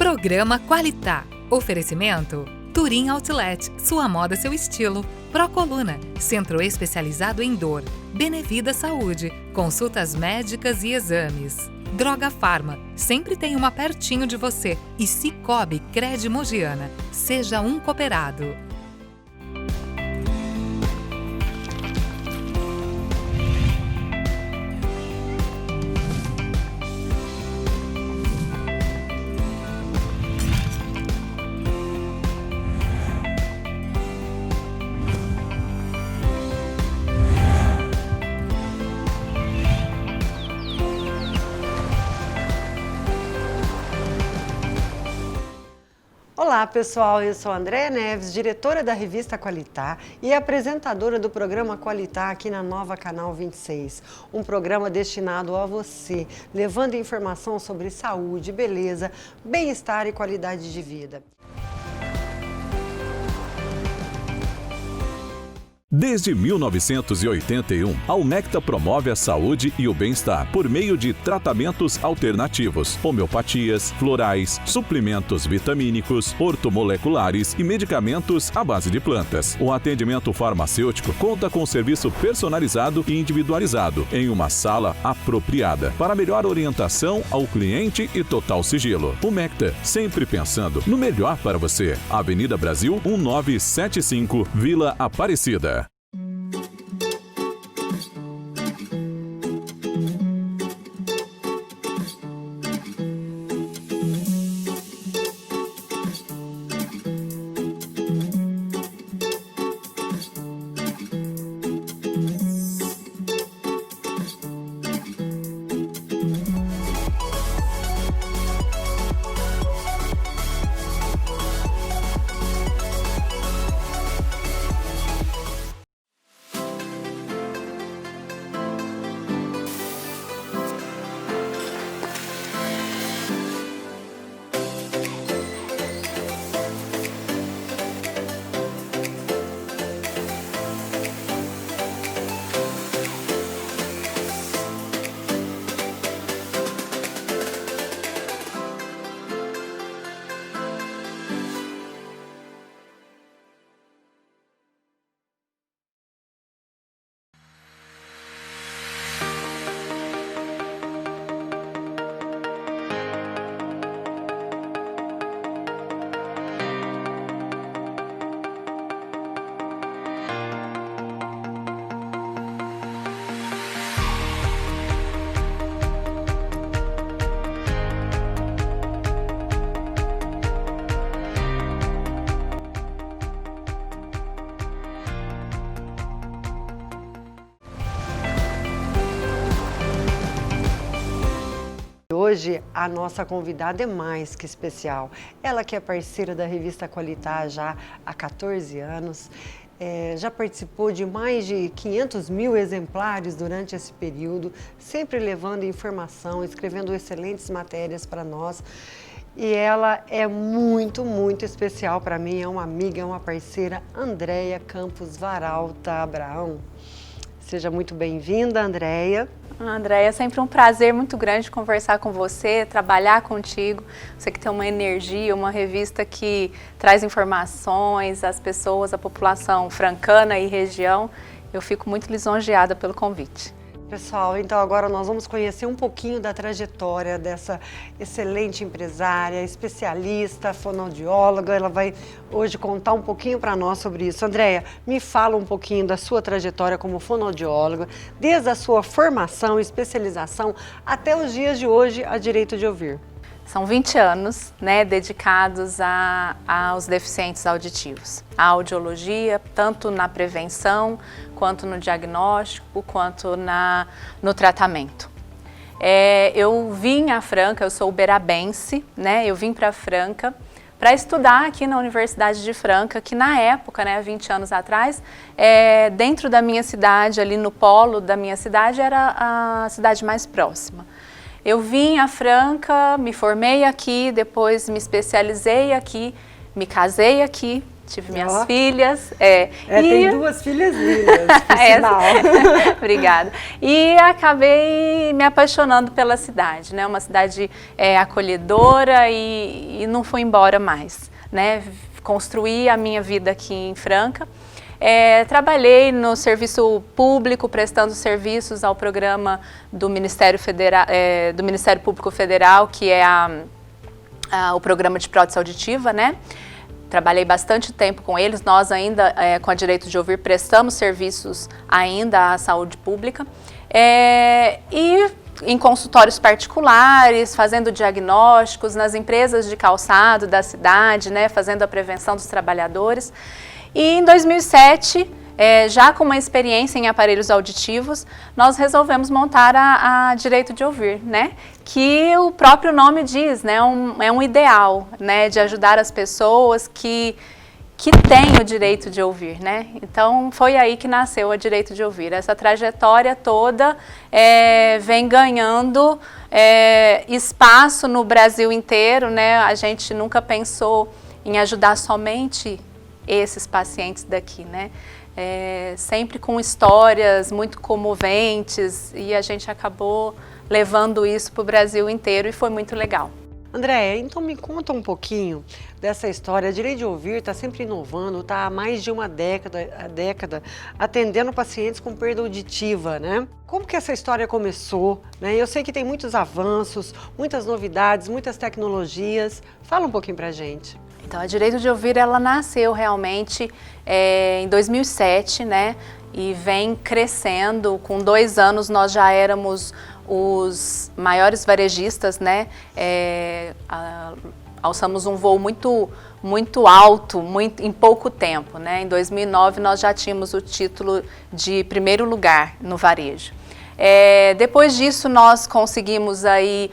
Programa Qualitá. Oferecimento Turim Outlet, sua moda, seu estilo. Procoluna, centro especializado em dor. Benevida Saúde, consultas médicas e exames. Droga Farma, sempre tem uma pertinho de você. E Cicobi Cred Mogiana, seja um cooperado. Olá pessoal, eu sou a Andréia Neves, diretora da revista Qualitá e apresentadora do programa Qualitá aqui na Nova Canal 26. Um programa destinado a você, levando informação sobre saúde, beleza, bem-estar e qualidade de vida. Desde 1981, a Umecta promove a saúde e o bem-estar por meio de tratamentos alternativos, homeopatias, florais, suplementos vitamínicos, ortomoleculares e medicamentos à base de plantas. O atendimento farmacêutico conta com serviço personalizado e individualizado em uma sala apropriada para melhor orientação ao cliente e total sigilo. Umecta, sempre pensando no melhor para você. Avenida Brasil 1975, Vila Aparecida. Hoje a nossa convidada é mais que especial. Ela que é parceira da revista Qualitá já há 14 anos, já participou de mais de 500 mil exemplares durante esse período, sempre levando informação, escrevendo excelentes matérias para nós. E ela é muito, muito especial para mim, é uma amiga, é uma parceira, Andréia Campos Varalta Abraão. Seja muito bem-vinda, Andréia. Andréia, é sempre um prazer muito grande conversar com você, trabalhar contigo. Você que tem uma energia, uma revista que traz informações às pessoas, à população francana e região. Eu fico muito lisonjeada pelo convite. Pessoal, então agora nós vamos conhecer um pouquinho da trajetória dessa excelente empresária, especialista, fonoaudióloga. Ela vai hoje contar um pouquinho para nós sobre isso. Andréia, me fala um pouquinho da sua trajetória como fonoaudióloga, desde a sua formação, especialização, até os dias de hoje a direito de ouvir. São 20 anos, dedicados aos deficientes auditivos. A audiologia, tanto na prevenção, quanto no diagnóstico, quanto no tratamento. Eu vim a Franca, eu sou uberabense, eu vim para Franca para estudar aqui na Universidade de Franca, que na época, há 20 anos atrás, dentro da minha cidade, ali no polo da minha cidade, era a cidade mais próxima. Eu vim a Franca, me formei aqui, depois me especializei aqui, me casei aqui tive minhas filhas. Tem 2 filhas lindas, por sinal. Obrigada. E acabei me apaixonando pela cidade, né? Uma cidade acolhedora e não fui embora mais, né? Construí a minha vida aqui em Franca. Trabalhei no serviço público, prestando serviços ao programa do Ministério Público Federal, que é o programa de prótese auditiva, né? Trabalhei bastante tempo com eles. Nós ainda, com a Direito de Ouvir, prestamos serviços ainda à saúde pública. E em consultórios particulares, fazendo diagnósticos nas empresas de calçado da cidade, né? Fazendo a prevenção dos trabalhadores. E em 2007, já com uma experiência em aparelhos auditivos, nós resolvemos montar a Direito de Ouvir, né? Que o próprio nome diz, né? É um ideal, né? De ajudar as pessoas que têm o direito de ouvir, né? Então, foi aí que nasceu a Direito de Ouvir. Essa trajetória toda vem ganhando espaço no Brasil inteiro, né? A gente nunca pensou em ajudar somente esses pacientes daqui, né? Sempre com histórias muito comoventes, e a gente acabou levando isso para o Brasil inteiro e foi muito legal. Andréia, então me conta um pouquinho dessa história. A Direito de Ouvir está sempre inovando, está há mais de uma década atendendo pacientes com perda auditiva, né? Como que essa história começou, né? Eu sei que tem muitos avanços, muitas novidades, muitas tecnologias. Fala um pouquinho pra gente. Então, a Direito de Ouvir, ela nasceu realmente em 2007, né? E vem crescendo. Com 2 anos nós já éramos os maiores varejistas, né? Alçamos um voo muito alto, em pouco tempo, né? Em 2009 nós já tínhamos o título de 1º lugar no varejo. Depois disso nós conseguimos aí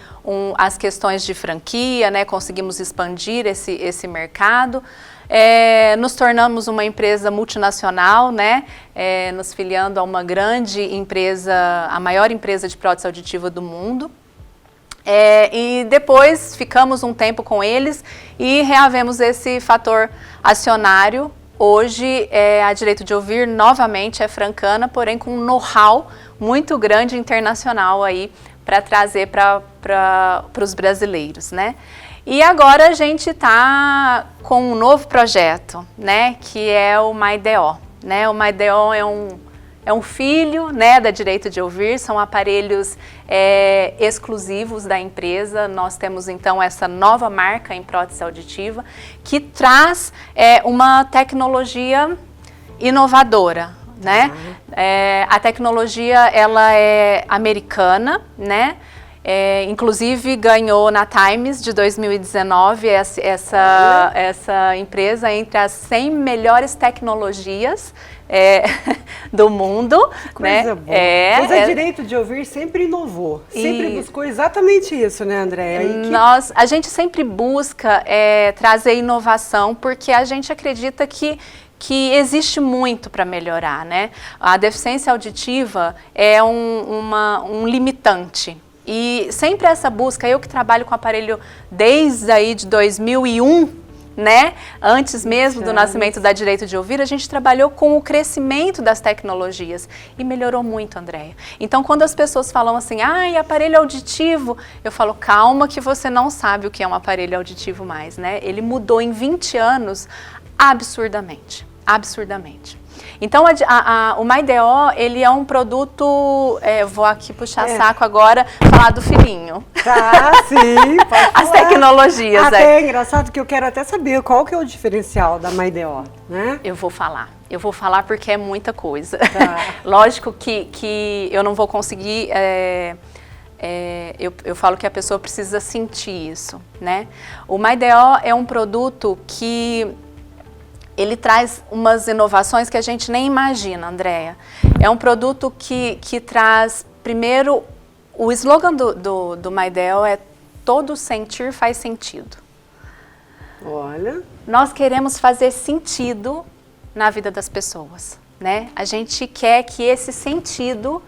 as questões de franquia, né? Conseguimos expandir esse mercado. Nos tornamos uma empresa multinacional, né? Nos filiando a uma grande empresa, a maior empresa de prótese auditiva do mundo. E depois ficamos um tempo com eles e reavemos esse fator acionário. Hoje a Direito de Ouvir novamente é francana, porém com um know-how muito grande internacional aí para trazer para os brasileiros, né? E agora a gente está com um novo projeto, né? Que é o MyDO, né? O MyDO é um filho, né, da Direito de Ouvir, são aparelhos exclusivos da empresa. Nós temos então essa nova marca em prótese auditiva que traz uma tecnologia inovadora, né? A tecnologia ela é americana, né? Inclusive ganhou na Times de 2019 essa empresa entre as 100 melhores tecnologias do mundo. Coisa boa. Mas a Direito de Ouvir sempre inovou, sempre buscou exatamente isso, né, Andréia? A gente sempre busca trazer inovação, porque a gente acredita que existe muito para melhorar, né? A deficiência auditiva é um limitante. E sempre essa busca, eu que trabalho com aparelho desde aí de 2001, né? Antes mesmo do nascimento da Direito de Ouvir, a gente trabalhou com o crescimento das tecnologias e melhorou muito, Andréia. Então, quando as pessoas falam assim, aparelho auditivo, eu falo, calma que você não sabe o que é um aparelho auditivo mais, né? Ele mudou em 20 anos absurdamente, absurdamente. Então, o MyDO, ele é um produto, vou aqui puxar saco agora, falar do filhinho. Tá, sim, pode falar. As tecnologias. Até é engraçado que eu quero até saber qual que é o diferencial da MyDO, né? Eu vou falar porque é muita coisa. Tá. Lógico que eu não vou conseguir, eu falo que a pessoa precisa sentir isso, né? O MyDO é um produto que ele traz umas inovações que a gente nem imagina, Andréia. É um produto que traz, primeiro, o slogan do MyDO é todo sentir faz sentido. Olha. Nós queremos fazer sentido na vida das pessoas, né? A gente quer que esse sentido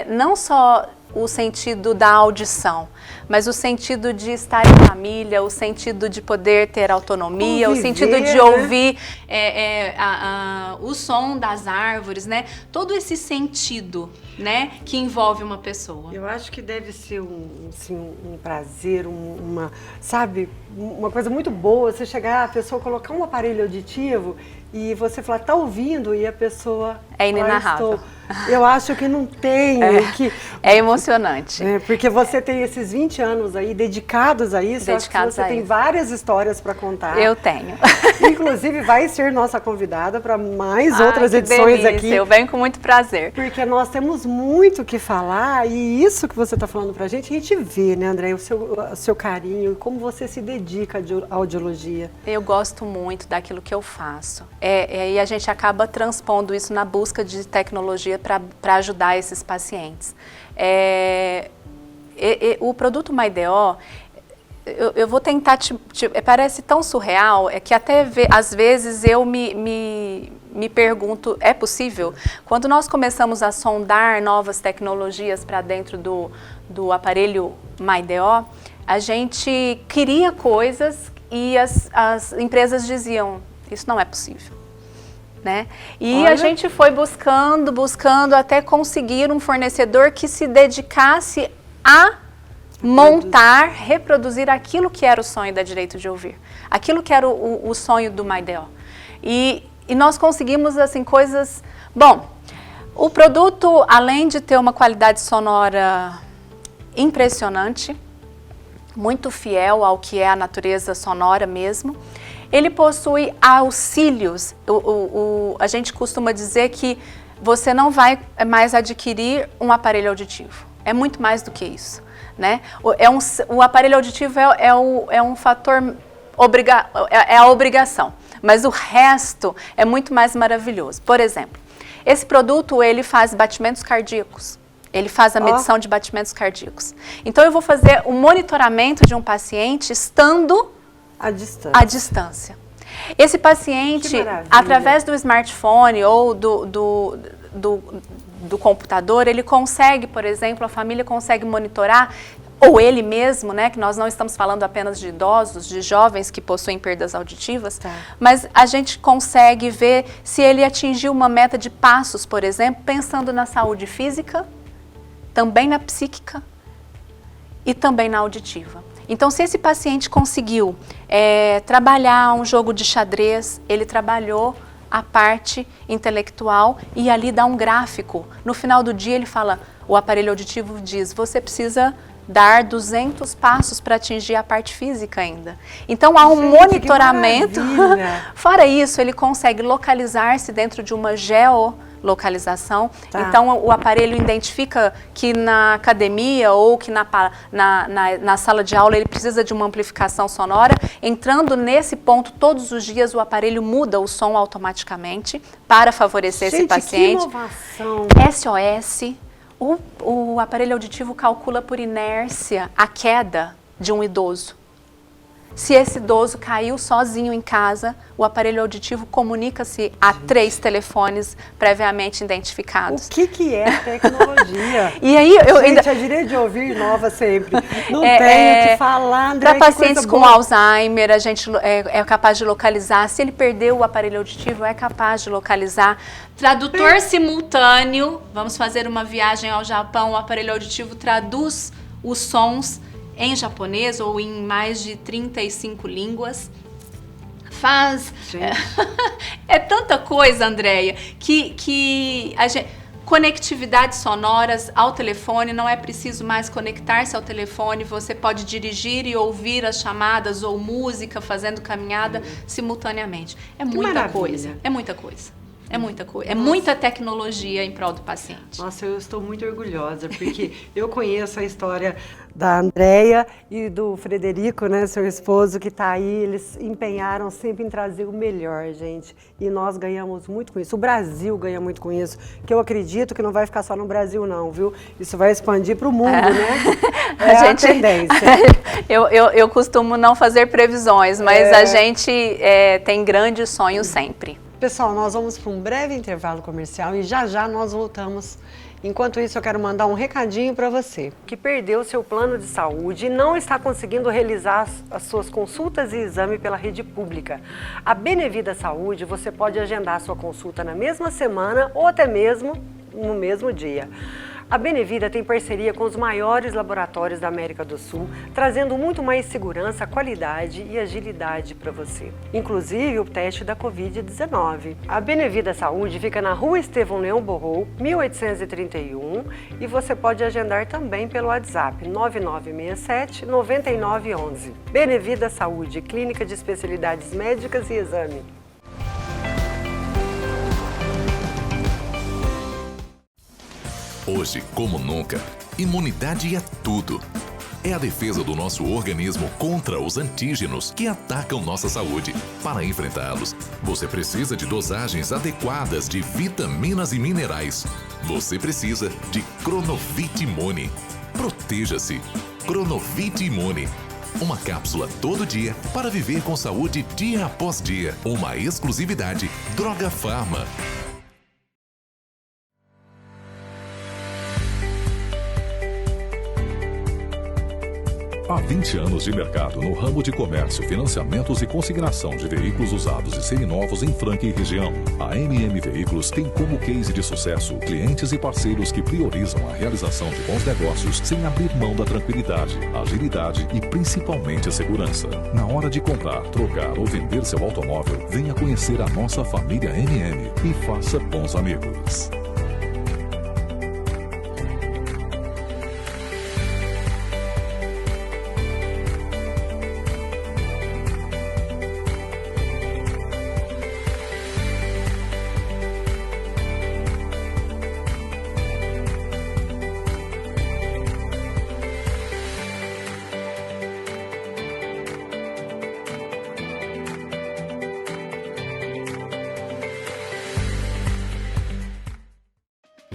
não só o sentido da audição, mas o sentido de estar em família, o sentido de poder ter autonomia, o sentido de ouvir o som das árvores, né? Todo esse sentido, né, que envolve uma pessoa. Eu acho que deve ser um prazer, sabe, uma coisa muito boa, você chegar, a pessoa colocar um aparelho auditivo e você falar, tá ouvindo, e a pessoa... É inenarrável. Eu acho que não tem. É emocionante. Porque você tem esses 20 anos aí dedicados a isso. Dedicados você tem várias histórias para contar. Eu tenho. Inclusive vai ser nossa convidada para mais outras edições delícia. aqui. Eu venho com muito prazer. Porque nós temos muito o que falar e isso que você está falando para a gente vê, né, André, o seu carinho e como você se dedica à audiologia. Eu gosto muito daquilo que eu faço. E a gente acaba transpondo isso na busca de tecnologia para ajudar esses pacientes. O produto MyDO, eu vou tentar, parece tão surreal, que até às vezes eu me pergunto, é possível? Quando nós começamos a sondar novas tecnologias para dentro do aparelho MyDO, a gente queria coisas e as empresas diziam, isso não é possível. Né? E a gente foi buscando até conseguir um fornecedor que se dedicasse a montar, reproduzir aquilo que era o sonho da Direito de Ouvir, aquilo que era o sonho do MyDO. E nós conseguimos assim coisas... Bom, o produto, além de ter uma qualidade sonora impressionante, muito fiel ao que é a natureza sonora mesmo, ele possui auxílios. A gente costuma dizer que você não vai mais adquirir um aparelho auditivo. É muito mais do que isso, né? O aparelho auditivo é um fator, é a obrigação, mas o resto é muito mais maravilhoso. Por exemplo, esse produto ele faz batimentos cardíacos. Ele faz a medição de batimentos cardíacos. Então eu vou fazer o monitoramento de um paciente estando à distância. Esse paciente, através do smartphone ou do computador, ele consegue, por exemplo, a família consegue monitorar, ou ele mesmo, né, que nós não estamos falando apenas de idosos, de jovens que possuem perdas auditivas, mas a gente consegue ver se ele atingiu uma meta de passos, por exemplo, pensando na saúde física, também na psíquica e também na auditiva. Então, se esse paciente conseguiu trabalhar um jogo de xadrez, ele trabalhou a parte intelectual e ali dá um gráfico. No final do dia ele fala, o aparelho auditivo diz, você precisa dar 200 passos para atingir a parte física ainda. Então há um monitoramento. Fora isso, ele consegue localizar-se dentro de uma geolocalização. Então o aparelho identifica que na academia ou que na sala de aula ele precisa de uma amplificação sonora. Entrando nesse ponto, todos os dias o aparelho muda o som automaticamente para favorecer esse paciente. Que inovação! SOS. O aparelho auditivo calcula por inércia a queda de um idoso. Se esse idoso caiu sozinho em casa, o aparelho auditivo comunica-se a 3 telefones previamente identificados. O que é tecnologia? E aí, a Direito de Ouvir inova sempre. Não tenho o que falar, André. Para pacientes com Alzheimer, a gente é capaz de localizar. Se ele perdeu o aparelho auditivo, é capaz de localizar. Tradutor simultâneo, vamos fazer uma viagem ao Japão, o aparelho auditivo traduz os sons em japonês ou em mais de 35 línguas. É tanta coisa, Andréia, que a gente... Conectividades sonoras ao telefone, não é preciso mais conectar-se ao telefone, você pode dirigir e ouvir as chamadas ou música fazendo caminhada simultaneamente. É muita coisa, é muita coisa. É muita coisa, é muita tecnologia em prol do paciente. Nossa, eu estou muito orgulhosa, porque eu conheço a história da Andréia e do Frederico, né, seu esposo, que está aí. Eles empenharam sempre em trazer o melhor, gente. E nós ganhamos muito com isso. O Brasil ganha muito com isso, que eu acredito que não vai ficar só no Brasil, não, viu? Isso vai expandir para o mundo, né? A tendência. Eu costumo não fazer previsões, mas a gente tem grandes sonhos sempre. Pessoal, nós vamos para um breve intervalo comercial e já nós voltamos Enquanto isso, eu quero mandar um recadinho para você que perdeu seu plano de saúde e não está conseguindo realizar as suas consultas e exame pela rede pública. A Benevida Saúde, você pode agendar sua consulta na mesma semana ou até mesmo no mesmo dia. A Benevida tem parceria com os maiores laboratórios da América do Sul, trazendo muito mais segurança, qualidade e agilidade para você. Inclusive o teste da Covid-19. A Benevida Saúde fica na Rua Estevão Leão Borrou, 1831, e você pode agendar também pelo WhatsApp 9967-9911. Benevida Saúde, clínica de especialidades médicas e exame. Hoje, como nunca, imunidade é tudo. É a defesa do nosso organismo contra os antígenos que atacam nossa saúde. Para enfrentá-los, você precisa de dosagens adequadas de vitaminas e minerais. Você precisa de Cronovit Imune. Proteja-se. Cronovit Imune. Uma cápsula todo dia para viver com saúde dia após dia. Uma exclusividade Droga Farma. Há 20 anos de mercado no ramo de comércio, financiamentos e consignação de veículos usados e seminovos em Franca e região. A MM Veículos tem como case de sucesso clientes e parceiros que priorizam a realização de bons negócios sem abrir mão da tranquilidade, agilidade e principalmente a segurança. Na hora de comprar, trocar ou vender seu automóvel, venha conhecer a nossa família MM e faça bons amigos.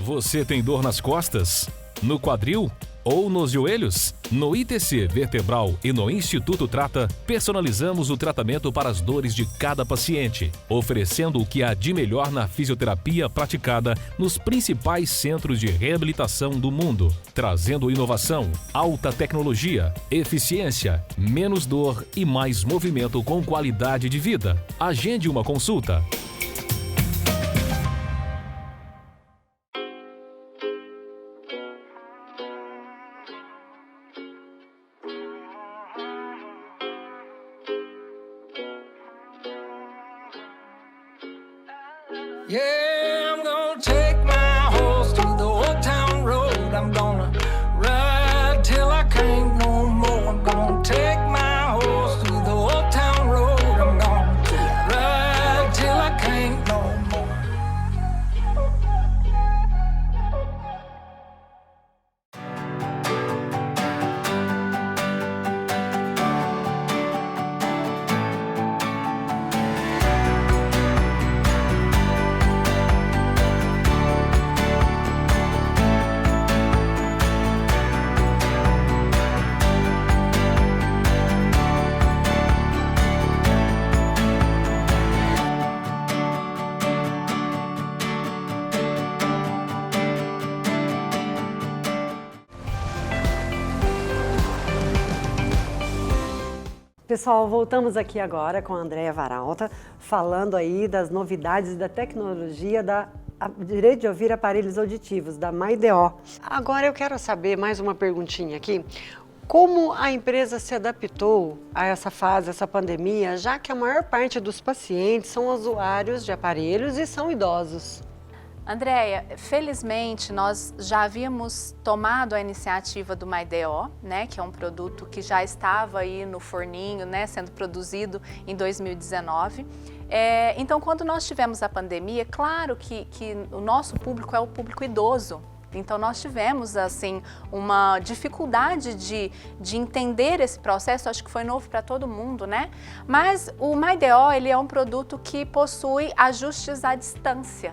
Você tem dor nas costas? No quadril? Ou nos joelhos? No ITC Vertebral e no Instituto Trata, personalizamos o tratamento para as dores de cada paciente, oferecendo o que há de melhor na fisioterapia praticada nos principais centros de reabilitação do mundo, trazendo inovação, alta tecnologia, eficiência, menos dor e mais movimento com qualidade de vida. Agende uma consulta. Yeah, I'm gonna take my horse to the old town road. I'm gonna ride till I can't no more. I'm gonna take my horse to the old town road. I'm gonna ride till I can't no more. Pessoal, voltamos aqui agora com a Andréia Varalta, falando aí das novidades da tecnologia da direito de ouvir aparelhos auditivos, da MyDO. Agora eu quero saber, mais uma perguntinha aqui, como a empresa se adaptou a essa fase, essa pandemia, já que a maior parte dos pacientes são usuários de aparelhos e são idosos? Andréia, felizmente nós já havíamos tomado a iniciativa do MyDO, né, que é um produto que já estava aí no forninho, né, sendo produzido em 2019. Então, quando nós tivemos a pandemia, claro que o nosso público é o público idoso. Então, nós tivemos, assim, uma dificuldade de entender esse processo, acho que foi novo para todo mundo, né? Mas o MyDO, ele é um produto que possui ajustes à distância.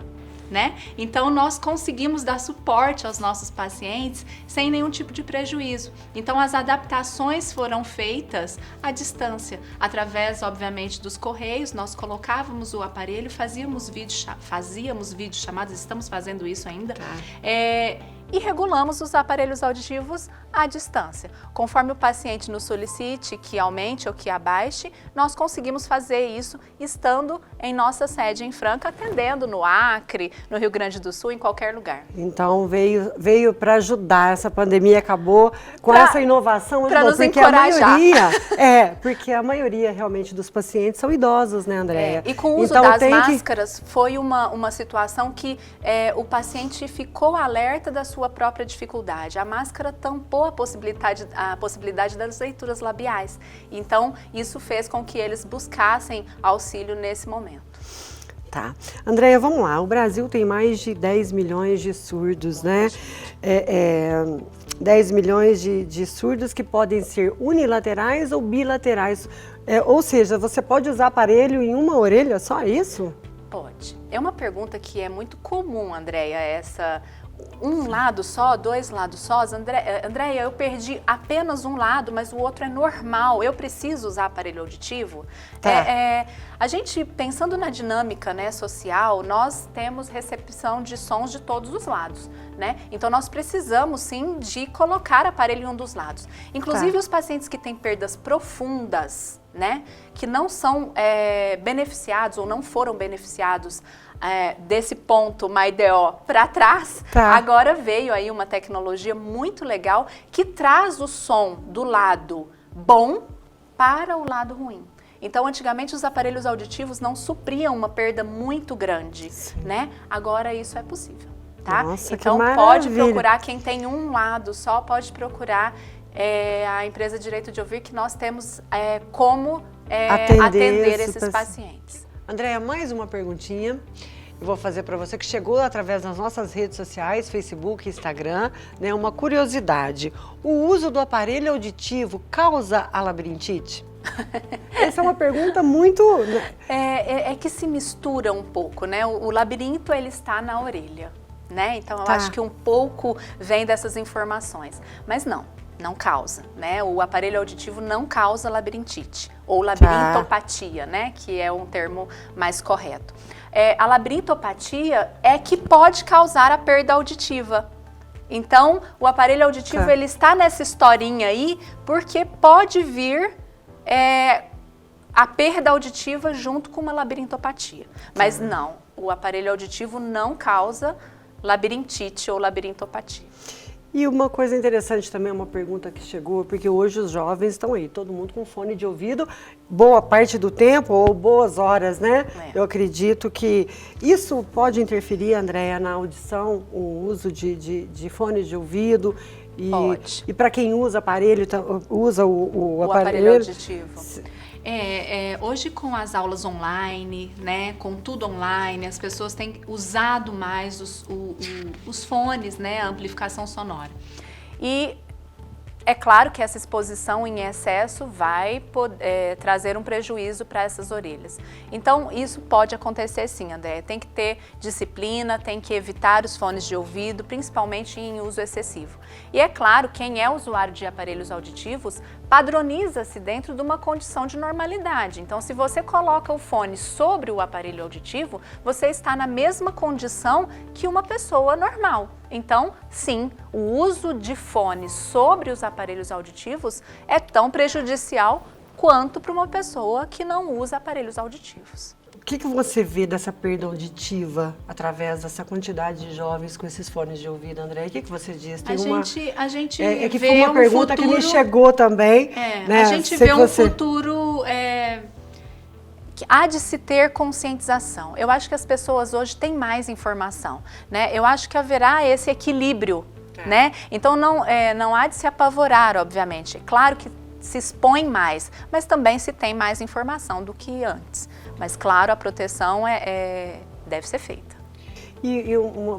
né? Então nós conseguimos dar suporte aos nossos pacientes sem nenhum tipo de prejuízo. Então as adaptações foram feitas à distância, através, obviamente, dos correios. Nós colocávamos o aparelho, fazíamos videochamadas, estamos fazendo isso ainda, e regulamos os aparelhos auditivos à distância. Conforme o paciente nos solicite que aumente ou que abaixe, nós conseguimos fazer isso estando em nossa sede em Franca, atendendo no Acre, no Rio Grande do Sul, em qualquer lugar. Então veio para ajudar, essa pandemia acabou com essa inovação. Para nos porque encorajar. Porque a maioria realmente dos pacientes são idosos, né, Andréia? E com o uso então, das máscaras foi uma situação que o paciente ficou alerta da sua própria dificuldade. A máscara tampou a possibilidade das leituras labiais. Então, isso fez com que eles buscassem auxílio nesse momento. Tá. Andréia, vamos lá. O Brasil tem mais de 10 milhões de surdos, né? 10 milhões de surdos que podem ser unilaterais ou bilaterais. Ou seja, você pode usar aparelho em uma orelha, só isso? Pode. É uma pergunta que é muito comum, Andréia, um lado só, dois lados sós. Andréia, eu perdi apenas um lado, mas o outro é normal. Eu preciso usar aparelho auditivo? Tá. A gente, pensando na dinâmica, né, social, nós temos recepção de sons de todos os lados, né? Então nós precisamos sim de colocar aparelho em um dos lados. Inclusive os pacientes que têm perdas profundas, né, que não são beneficiados ou não foram beneficiados desse ponto MyDO para trás, agora veio aí uma tecnologia muito legal que traz o som do lado bom para o lado ruim. Então, antigamente os aparelhos auditivos não supriam uma perda muito grande, né? Agora isso é possível, tá? Nossa, então pode procurar, quem tem um lado só, pode procurar a empresa Direito de Ouvir, que nós temos como atender esses pacientes. Andréia, mais uma perguntinha. Eu vou fazer para você que chegou através das nossas redes sociais, Facebook, Instagram, né? Uma curiosidade. O uso do aparelho auditivo causa a labirintite? Essa é uma pergunta muito... É que se mistura um pouco, né? O labirinto, ele está na orelha, né? Então, eu acho que um pouco vem dessas informações. Mas não causa, né? O aparelho auditivo não causa labirintite, ou labirintopatia, né? Que é um termo mais correto. A labirintopatia é que pode causar a perda auditiva. Então, o aparelho auditivo, ele está nessa historinha aí, porque pode vir a perda auditiva junto com uma labirintopatia. Mas não, o aparelho auditivo não causa labirintite ou labirintopatia. E uma coisa interessante também, uma pergunta que chegou, porque hoje os jovens estão aí, todo mundo com fone de ouvido, boa parte do tempo ou boas horas, né? Eu acredito que isso pode interferir, Andréia, na audição, o uso de fone de ouvido. Pode. E para quem usa aparelho, usa o aparelho auditivo. Hoje com as aulas online, né, com tudo online, as pessoas têm usado mais os fones, né, a amplificação sonora. E é claro que essa exposição em excesso vai trazer um prejuízo para essas orelhas. Então, isso pode acontecer sim, André. Tem que ter disciplina, tem que evitar os fones de ouvido, principalmente em uso excessivo. E é claro, quem é usuário de aparelhos auditivos padroniza-se dentro de uma condição de normalidade. Então, se você coloca o fone sobre o aparelho auditivo, você está na mesma condição que uma pessoa normal. Então, sim, o uso de fone sobre os aparelhos auditivos é tão prejudicial quanto para uma pessoa que não usa aparelhos auditivos. O que você vê dessa perda auditiva através dessa quantidade de jovens com esses fones de ouvido, André? O que você diz? Tem a gente que vê foi uma pergunta futuro, que me chegou também. Né? A gente vê um futuro que há de se ter conscientização. Eu acho que as pessoas hoje têm mais informação, né? Eu acho que haverá esse equilíbrio, né? Então não há de se apavorar, obviamente. Claro que se expõe mais, mas também se tem mais informação do que antes. Mas claro, a proteção deve ser feita.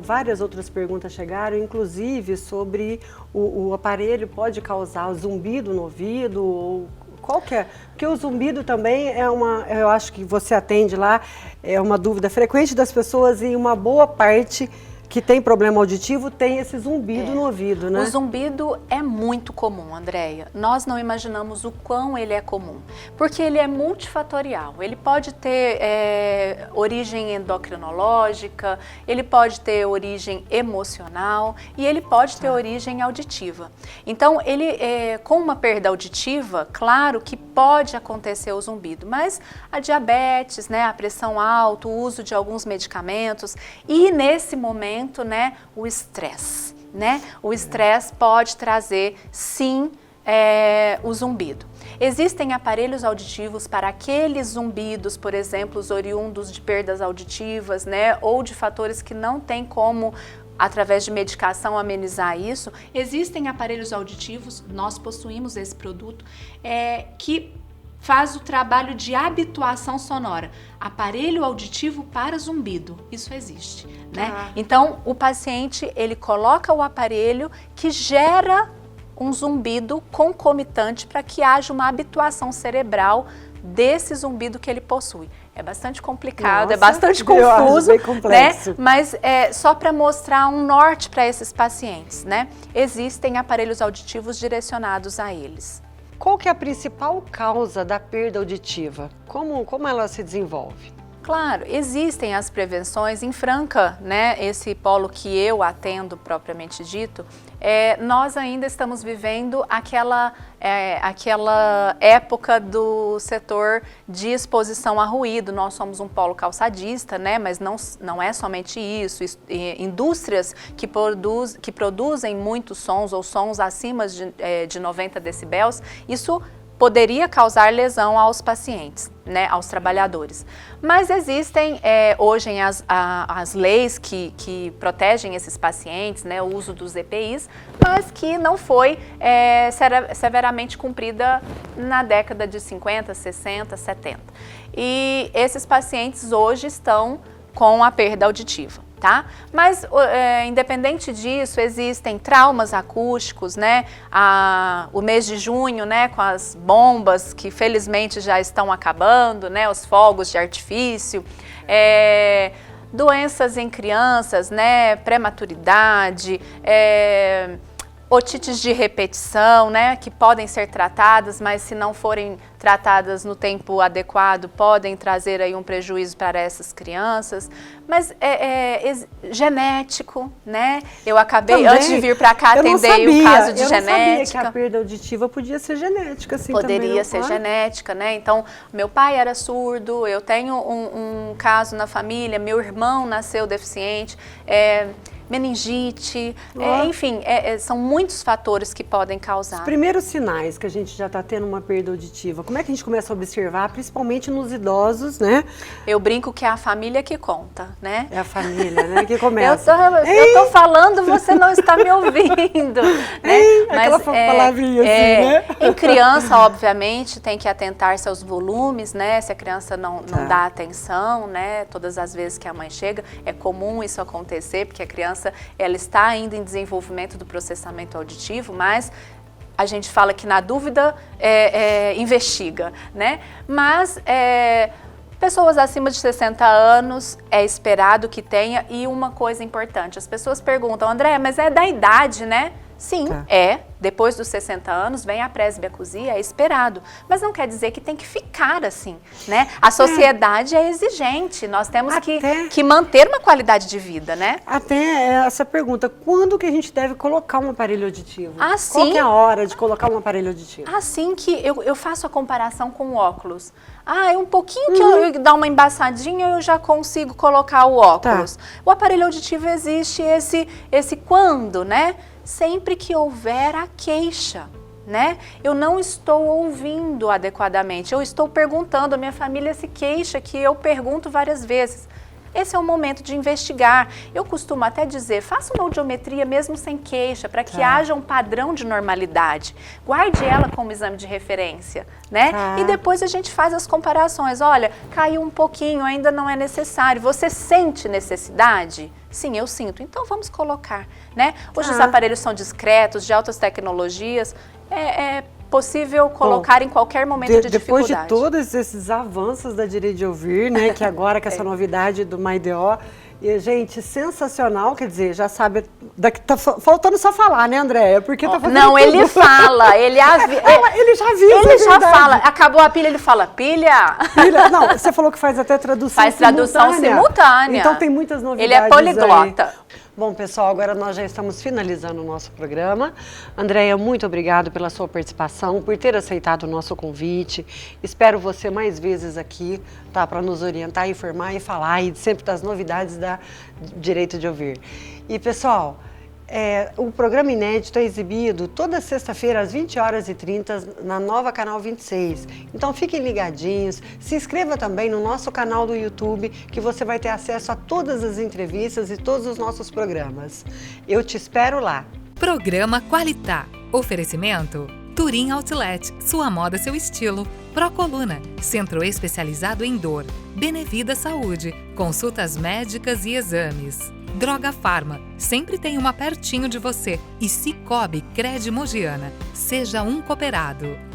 Várias outras perguntas chegaram, inclusive sobre o aparelho pode causar zumbido no ouvido, ou Qual que é? Porque o zumbido também é eu acho que você atende lá, é uma dúvida frequente das pessoas e uma boa parte que tem problema auditivo tem esse zumbido no ouvido, né? O zumbido é muito comum, Andréia. Nós não imaginamos o quão ele é comum, porque ele é multifatorial. Ele pode ter origem endocrinológica, ele pode ter origem emocional e ele pode ter origem auditiva. Então, ele com uma perda auditiva, claro que pode acontecer o zumbido, mas a diabetes, né, a pressão alta, o uso de alguns medicamentos e nesse momento, né, o estresse, né? O estresse pode trazer, sim, o zumbido. Existem aparelhos auditivos para aqueles zumbidos, por exemplo, os oriundos de perdas auditivas, né, ou de fatores que não tem como, através de medicação, amenizar isso. Existem aparelhos auditivos, nós possuímos esse produto, que faz o trabalho de habituação sonora. Aparelho auditivo para zumbido, isso existe, né? Então, o paciente, ele coloca o aparelho que gera um zumbido concomitante para que haja uma habituação cerebral desse zumbido que ele possui. É bastante complicado, é bastante confuso, né? Mas só para mostrar um norte para esses pacientes, né? Existem aparelhos auditivos direcionados a eles. Qual que é a principal causa da perda auditiva? Como ela se desenvolve? Claro, existem as prevenções. Em Franca, né, esse polo que eu atendo propriamente dito, nós ainda estamos vivendo aquela época do setor de exposição a ruído. Nós somos um polo calçadista, né, mas não é somente isso. Indústrias que produzem muitos sons ou sons acima de 90 decibéis, isso poderia causar lesão aos pacientes, né, aos trabalhadores. Mas existem hoje as leis que protegem esses pacientes, né, o uso dos EPIs, mas que não foi severamente cumprida na década de 50, 60, 70. E esses pacientes hoje estão com a perda auditiva. Tá? Mas, independente disso, existem traumas acústicos, né? O mês de junho, né, com as bombas que felizmente já estão acabando, né, os fogos de artifício, doenças em crianças, né, prematuridade, otites de repetição, né, que podem ser tratadas, mas se não forem tratadas no tempo adequado, podem trazer aí um prejuízo para essas crianças. Mas genético, né? Eu acabei, também, antes de vir para cá, atendei o caso de genética. Eu não sabia que a perda auditiva podia ser genética, assim, poderia também, ser genética, né? Então, meu pai era surdo, eu tenho um caso na família, meu irmão nasceu deficiente, meningite, enfim, são muitos fatores que podem causar. Os primeiros sinais que a gente já está tendo uma perda auditiva, como é que a gente começa a observar, principalmente nos idosos, né? Eu brinco que é a família que conta, né? É a família, né, que começa. Eu tô falando, você não está me ouvindo, né? Aquela palavrinha assim, né? Em criança, obviamente, tem que atentar-se aos volumes, né? Se a criança não dá atenção, né? Todas as vezes que a mãe chega, é comum isso acontecer, porque a criança ela está ainda em desenvolvimento do processamento auditivo, mas a gente fala que na dúvida investiga, né? Mas pessoas acima de 60 anos é esperado que tenha. E uma coisa importante, as pessoas perguntam, André, mas é da idade, né? Sim, depois dos 60 anos vem a presbiacusia, é esperado. Mas não quer dizer que tem que ficar assim, né? A sociedade é exigente, nós temos que manter uma qualidade de vida, né? Até essa pergunta, quando que a gente deve colocar um aparelho auditivo? Assim, qual que é a hora de colocar um aparelho auditivo? Assim que eu faço a comparação com o óculos. Um pouquinho que eu dá uma embaçadinha, eu já consigo colocar o óculos. O aparelho auditivo existe esse quando, né? Sempre que houver a queixa, né? Eu não estou ouvindo adequadamente, eu estou perguntando, a minha família se queixa, que eu pergunto várias vezes. Esse é o momento de investigar. Eu costumo até dizer, faça uma audiometria mesmo sem queixa, para que haja um padrão de normalidade. Guarde ela como exame de referência, né? E depois a gente faz as comparações. Olha, caiu um pouquinho, ainda não é necessário. Você sente necessidade? Sim, eu sinto. Então vamos colocar, né? Hoje os aparelhos são discretos, de altas tecnologias. possível colocar em qualquer momento de depois dificuldade. de todos esses avanços da Direito de Ouvir, né, que agora com essa novidade do MyDO, e, gente, sensacional, quer dizer, já sabe, tá faltando só falar, né, Andréia? Porque tá fazendo Não, tudo. ele fala, ele ele já viu, ele já fala, acabou a pilha, ele fala, pilha. Não, você falou que faz até tradução Faz tradução simultânea. Então tem muitas novidades. Ele é poliglota. Aí. Bom, pessoal, agora nós já estamos finalizando o nosso programa. Andréia, muito obrigado pela sua participação, por ter aceitado o nosso convite. Espero você mais vezes aqui, tá, para nos orientar, informar e falar e sempre das novidades da Direito de Ouvir. E, pessoal, o programa inédito é exibido toda sexta-feira às 20h30 na Nova Canal 26. Então fiquem ligadinhos, se inscreva também no nosso canal do YouTube, que você vai ter acesso a todas as entrevistas e todos os nossos programas. Eu te espero lá. Programa Qualitá. Oferecimento Turim Outlet, sua moda, seu estilo. Procoluna, centro especializado em dor. Benevida Saúde, consultas médicas e exames. Droga Farma, sempre tem uma pertinho de você. E Cicobi Cred Mogiana, seja um cooperado.